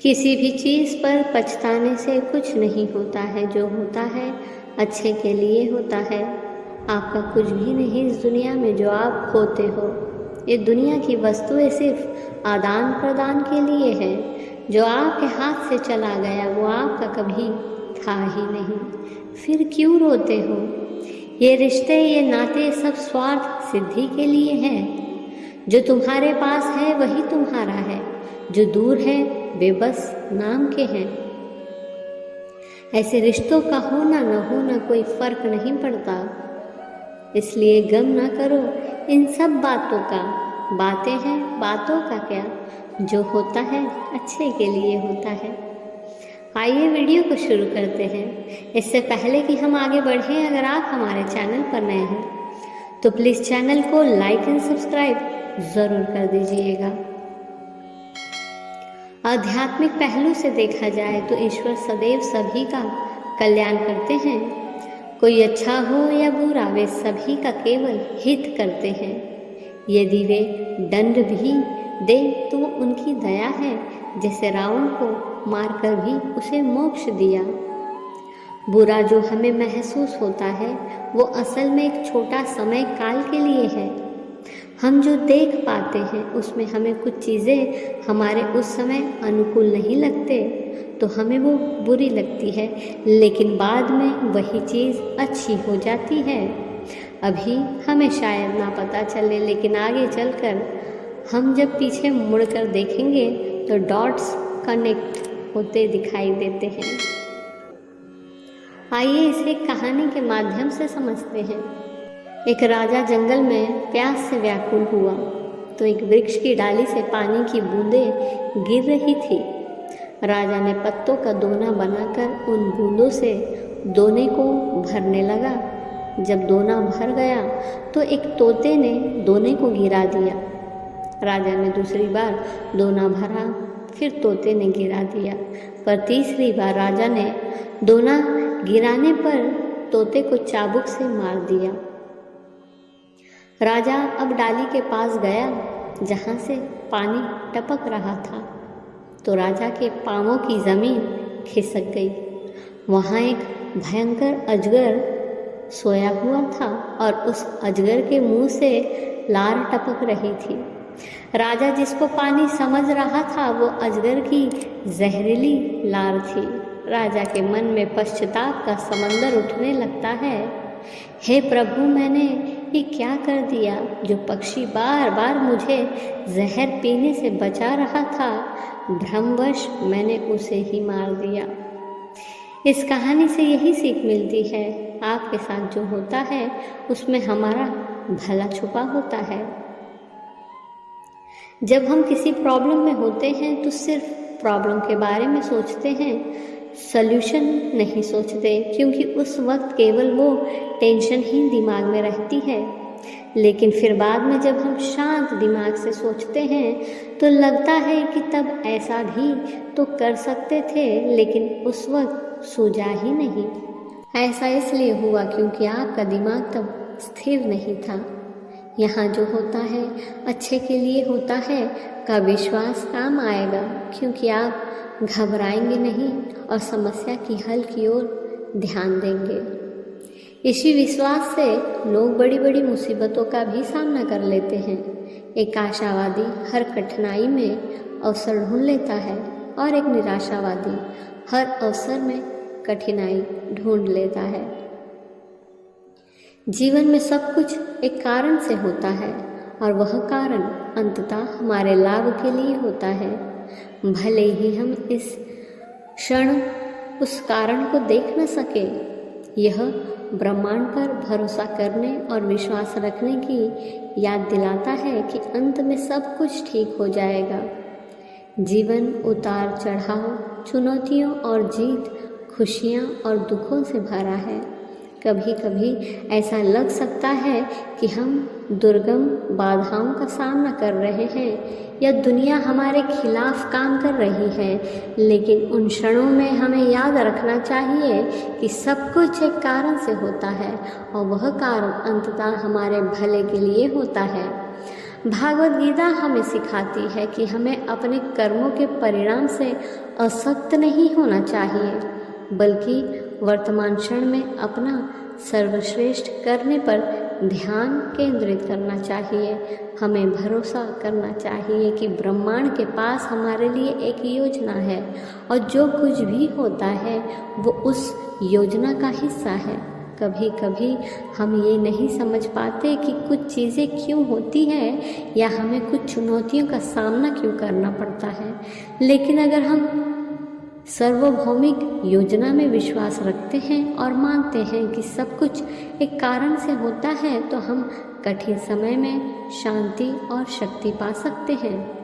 किसी भी चीज़ पर पछताने से कुछ नहीं होता है। जो होता है अच्छे के लिए होता है। आपका कुछ भी नहीं इस दुनिया में जो आप खोते हो। ये दुनिया की वस्तुएं सिर्फ आदान प्रदान के लिए है। जो आपके हाथ से चला गया वो आपका कभी था ही नहीं। फिर क्यों रोते हो? ये रिश्ते, ये नाते सब स्वार्थ सिद्धि के लिए हैं। जो तुम्हारे पास है वही तुम्हारा है, जो दूर है वे बस नाम के हैं। ऐसे रिश्तों का होना न होना कोई फर्क नहीं पड़ता, इसलिए गम ना करो इन सब बातों का। बातें हैं, बातों का क्या, जो होता है अच्छे के लिए होता है। आइए वीडियो को शुरू करते हैं। इससे पहले कि हम आगे बढ़ें, अगर आप हमारे चैनल पर नए हैं तो प्लीज़ चैनल को लाइक एंड सब्सक्राइब ज़रूर कर दीजिएगा। आध्यात्मिक पहलू से देखा जाए तो ईश्वर सदैव सभी का कल्याण करते हैं। कोई अच्छा हो या बुरा, वे सभी का केवल हित करते हैं। यदि वे दंड भी दे तो उनकी दया है, जैसे रावण को मारकर भी उसे मोक्ष दिया। बुरा जो हमें महसूस होता है वो असल में एक छोटा समय काल के लिए है। हम जो देख पाते हैं उसमें हमें कुछ चीज़ें हमारे उस समय अनुकूल नहीं लगते तो हमें वो बुरी लगती है, लेकिन बाद में वही चीज़ अच्छी हो जाती है। अभी हमें शायद ना पता चले, लेकिन आगे चलकर हम जब पीछे मुड़कर देखेंगे तो डॉट्स कनेक्ट होते दिखाई देते हैं। आइए इसे कहानी के माध्यम से समझते हैं। एक राजा जंगल में प्यास से व्याकुल हुआ तो एक वृक्ष की डाली से पानी की बूंदें गिर रही थी। राजा ने पत्तों का दोना बनाकर उन बूंदों से दोने को भरने लगा। जब दोना भर गया तो एक तोते ने दोने को गिरा दिया। राजा ने दूसरी बार दोना भरा, फिर तोते ने गिरा दिया, पर तीसरी बार राजा ने दोना गिराने पर तोते को चाबुक से मार दिया। राजा अब डाली के पास गया जहाँ से पानी टपक रहा था, तो राजा के पांवों की ज़मीन खिसक गई। वहाँ एक भयंकर अजगर सोया हुआ था और उस अजगर के मुंह से लार टपक रही थी। राजा जिसको पानी समझ रहा था वो अजगर की जहरीली लार थी। राजा के मन में पश्चाताप का समंदर उठने लगता है। हे प्रभु, मैंने ये क्या कर दिया? जो पक्षी बार बार मुझे जहर पीने से बचा रहा था, भ्रमवश मैंने उसे ही मार दिया। इस कहानी से यही सीख मिलती है, आपके साथ जो होता है उसमें हमारा भला छुपा होता है। जब हम किसी प्रॉब्लम में होते हैं तो सिर्फ प्रॉब्लम के बारे में सोचते हैं, सल्यूशन नहीं सोचते, क्योंकि उस वक्त केवल वो टेंशन ही दिमाग में रहती है। लेकिन फिर बाद में जब हम शांत दिमाग से सोचते हैं तो लगता है कि तब ऐसा भी तो कर सकते थे, लेकिन उस वक्त सूझा ही नहीं। ऐसा इसलिए हुआ क्योंकि आपका दिमाग तब स्थिर नहीं था। यहाँ जो होता है अच्छे के लिए होता है का विश्वास काम आएगा, क्योंकि आप घबराएंगे नहीं और समस्या की हल की ओर ध्यान देंगे। इसी विश्वास से लोग बड़ी बड़ी मुसीबतों का भी सामना कर लेते हैं। एक आशावादी हर कठिनाई में अवसर ढूंढ लेता है और एक निराशावादी हर अवसर में कठिनाई ढूंढ लेता है। जीवन में सब कुछ एक कारण से होता है और वह कारण अंततः हमारे लाभ के लिए होता है। भले ही हम इस क्षण उस कारण को देख न सके, यह ब्रह्मांड पर भरोसा करने और विश्वास रखने की याद दिलाता है कि अंत में सब कुछ ठीक हो जाएगा। जीवन उतार चढ़ाव, चुनौतियों और जीत, खुशियाँ और दुखों से भरा है। कभी कभी ऐसा लग सकता है कि हम दुर्गम बाधाओं का सामना कर रहे हैं या दुनिया हमारे खिलाफ काम कर रही है, लेकिन उन क्षणों में हमें याद रखना चाहिए कि सब कुछ एक कारण से होता है और वह कारण अंततः हमारे भले के लिए होता है। भागवत गीता हमें सिखाती है कि हमें अपने कर्मों के परिणाम से असक्त नहीं होना चाहिए, बल्कि वर्तमान क्षण में अपना सर्वश्रेष्ठ करने पर ध्यान केंद्रित करना चाहिए। हमें भरोसा करना चाहिए कि ब्रह्मांड के पास हमारे लिए एक योजना है और जो कुछ भी होता है वो उस योजना का हिस्सा है। कभी कभी हम ये नहीं समझ पाते कि कुछ चीज़ें क्यों होती हैं या हमें कुछ चुनौतियों का सामना क्यों करना पड़ता है, लेकिन अगर हम सार्वभौमिक योजना में विश्वास रखते हैं और मानते हैं कि सब कुछ एक कारण से होता है, तो हम कठिन समय में शांति और शक्ति पा सकते हैं।